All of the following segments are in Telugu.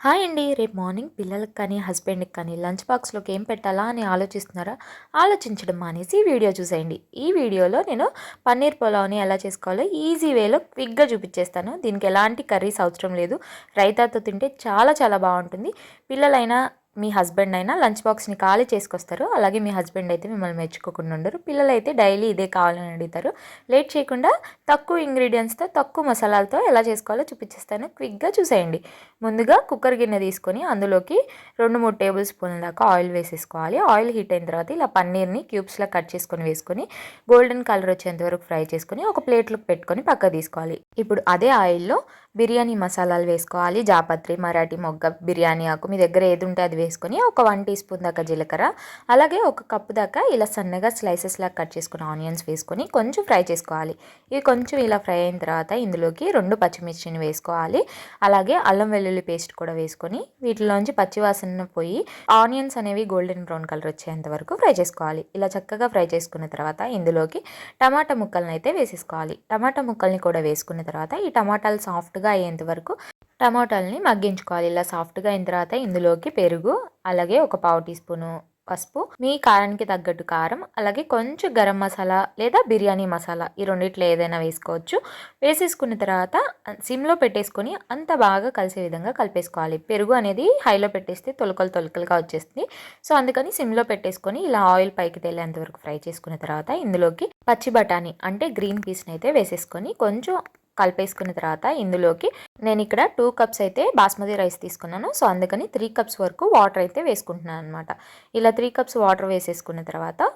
హాయ్ అండి. రేపు మార్నింగ్ పిల్లలకి కానీ, హస్బెండ్‌కి కానీ లంచ్ బాక్స్‌లోకి ఏం పెట్టాలా అని ఆలోచిస్తున్నారా? ఆలోచించడం మానేసి ఈ వీడియో చూసేయండి. ఈ వీడియోలో నేను పన్నీర్ పులావ్‌ని ఎలా చేసుకోవాలో ఈజీ వేలో క్విక్‌గా చూపించేస్తాను. దీనికి ఎలాంటి కర్రీస్ అవసరం లేదు. రైతాతో తింటే చాలా చాలా బాగుంటుంది. పిల్లలైనా మీ హస్బెండ్ అయినా లంచ్ బాక్స్ని ఖాళీ చేసుకొస్తారు. అలాగే మీ హస్బెండ్ అయితే మిమ్మల్ని మెచ్చుకోకుండా ఉండరు. పిల్లలైతే డైలీ ఇదే కావాలని అడుగుతారు. లేట్ చేయకుండా తక్కువ ఇంగ్రీడియంట్స్తో తక్కువ మసాలాలతో ఎలా చేసుకోవాలో చూపించేస్తాను. క్విక్‌గా చూసేయండి. ముందుగా కుక్కర్ గిన్నె తీసుకొని అందులోకి 2-3 టేబుల్ స్పూన్ల దాకా ఆయిల్ వేసేసుకోవాలి. ఆయిల్ హీట్ అయిన తర్వాత ఇలా పన్నీర్ని క్యూబ్స్లా కట్ చేసుకొని వేసుకొని గోల్డెన్ కలర్ వచ్చేంత వరకు ఫ్రై చేసుకొని ఒక ప్లేట్లోకి పెట్టుకొని పక్క తీసుకోవాలి. ఇప్పుడు అదే ఆయిల్లో బిర్యానీ మసాలాలు వేసుకోవాలి. జాపత్రి, మరాఠీ మొగ్గ, బిర్యానీ ఆకు మీ దగ్గర ఏది ఉంటే అది వేసుకొని ఒక 1 టీ స్పూన్ దాకా జీలకర్ర, అలాగే ఒక కప్పు దాకా ఇలా సన్నగా స్లైసెస్ లాగా కట్ చేసుకున్న ఆనియన్స్ వేసుకొని కొంచెం ఫ్రై చేసుకోవాలి. ఇవి కొంచెం ఇలా ఫ్రై అయిన తర్వాత ఇందులోకి 2 పచ్చిమిర్చిని వేసుకోవాలి. అలాగే అల్లం వెల్లుల్లి పేస్ట్ కూడా వేసుకొని వీటిలోంచి పచ్చివాసన పోయి ఆనియన్స్ అనేవి గోల్డెన్ బ్రౌన్ కలర్ వచ్చేంత వరకు ఫ్రై చేసుకోవాలి. ఇలా చక్కగా ఫ్రై చేసుకున్న తర్వాత ఇందులోకి టమాటా ముక్కలను అయితే వేసేసుకోవాలి. టమాటా ముక్కల్ని కూడా వేసుకున్న తర్వాత ఈ టమాటాలు సాఫ్ట్గా అయ్యేంత వరకు టమాటాలని మగ్గించుకోవాలి. ఇలా సాఫ్ట్గా అయిన తర్వాత ఇందులోకి పెరుగు, అలాగే ఒక 1/2 టీ స్పూను పసుపు, మీ కారానికి తగ్గట్టు కారం, అలాగే కొంచెం గరం మసాలా లేదా బిర్యానీ మసాలా ఈ రెండిట్లో ఏదైనా వేసుకోవచ్చు. వేసేసుకున్న తర్వాత సిమ్లో పెట్టేసుకొని అంత బాగా కలిసే విధంగా కలిపేసుకోవాలి. పెరుగు అనేది హైలో పెట్టేస్తే తొలకలుగా వచ్చేస్తుంది. సో అందుకని సిమ్లో పెట్టేసుకొని ఇలా ఆయిల్ పైకి తేలేంత వరకు ఫ్రై చేసుకున్న తర్వాత ఇందులోకి పచ్చి బఠానీ అంటే గ్రీన్ పీస్ని అయితే వేసేసుకొని కొంచెం కలిపేసుకున్న తర్వాత ఇందులోకి నేను ఇక్కడ 2 కప్స్ అయితే బాస్మతి రైస్ తీసుకున్నాను. సో అందుకని 3 కప్స్ వరకు వాటర్ అయితే వేసుకుంటున్నాను అనమాట. ఇలా 3 కప్స్ వాటర్ వేసేసుకున్న తర్వాత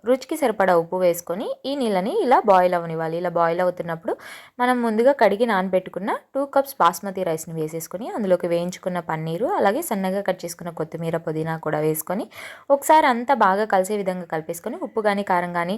రుచికి సరిపడా ఉప్పు వేసుకొని ఈ నీళ్ళని ఇలా బాయిల్ అవ్వనివ్వాలి. ఇలా బాయిల్ అవుతున్నప్పుడు మనం ముందుగా కడిగి నానబెట్టుకున్న 2 కప్స్ బాస్మతి రైస్ని వేసేసుకొని అందులోకి వేయించుకున్న పన్నీరు, అలాగే సన్నగా కట్ చేసుకున్న కొత్తిమీర, పుదీనా కూడా వేసుకొని ఒకసారి అంతా బాగా కలిసే విధంగా కలిపేసుకొని ఉప్పు కానీ కారం కానీ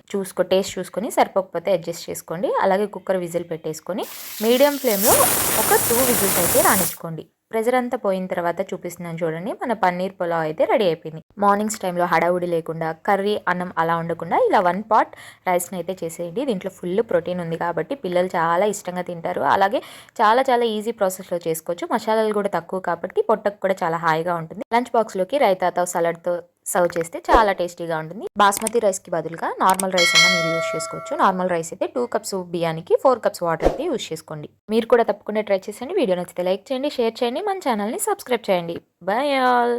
టేస్ట్ చూసుకొని సరిపోకపోతే అడ్జస్ట్ చేసుకోండి. అలాగే కుక్కర్ విజిల్ పెట్టేసుకొని మీడియం ఫ్లేమ్లో ఒక 2 విజిల్స్ అయితే రానిచ్చుకోండి. ప్రెజర్ అంతా పోయిన తర్వాత చూపిస్తున్నాను చూడండి, మన పన్నీర్ పులావ్ అయితే రెడీ అయిపోయింది. మార్నింగ్స్ టైంలో హడావుడి లేకుండా కర్రీ అన్నం అలా ఉండకుండా ఇలా 1 పాట్ రైస్ని అయితే చేసేయండి. దీంట్లో ఫుల్ ప్రోటీన్ ఉంది కాబట్టి పిల్లలు చాలా ఇష్టంగా తింటారు. అలాగే చాలా చాలా ఈజీ ప్రాసెస్లో చేసుకోవచ్చు. మసాలాలు కూడా తక్కువ కాబట్టి పొట్టకు కూడా చాలా హాయిగా ఉంటుంది. లంచ్ బాక్స్లోకి రైతాతో సలాడ్తో సర్వ్ చేస్తే చాలా టేస్టీగా ఉంటుంది. బాస్మతి రైస్కి బదులుగా నార్మల్ రైస్ అయినా మీరు యూస్ చేసుకోవచ్చు. నార్మల్ రైస్ అయితే 2 కప్స్ బియ్యానికి 4 కప్స్ వాటర్ అయితే యూస్ చేసుకోండి. మీరు కూడా తప్పకుండా ట్రై చేసండి. వీడియో నచ్చితే లైక్ చేయండి, షేర్ చేయండి, మన ఛానల్ని సబ్స్క్రైబ్ చేయండి. By all.